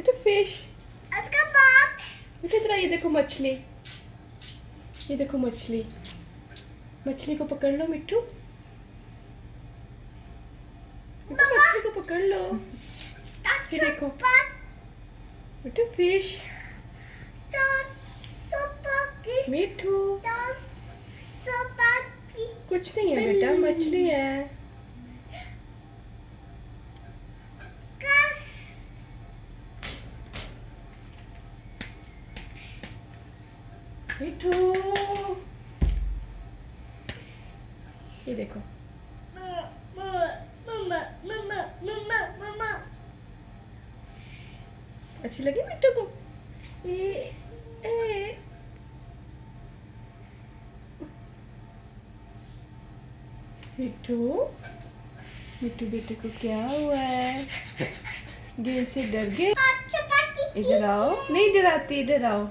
बेटा फिश, उसका बॉक्स। बेटा इधर ये देखो मछली, ये देखो मछली, मछली को पकड़ लो मिट्टू, बेटा मछली को पकड़ लो। ये देखो बेटा फिश, मिट्टू कुछ नहीं है बेटा, मछली है। मिट्टू ये देखो, अच्छी लगी मिट्टू को? मिट्टू, मिट्टू बेटे को क्या हुआ है? गेंद से डर गए? इधर आओ, नहीं डराती, इधर आओ।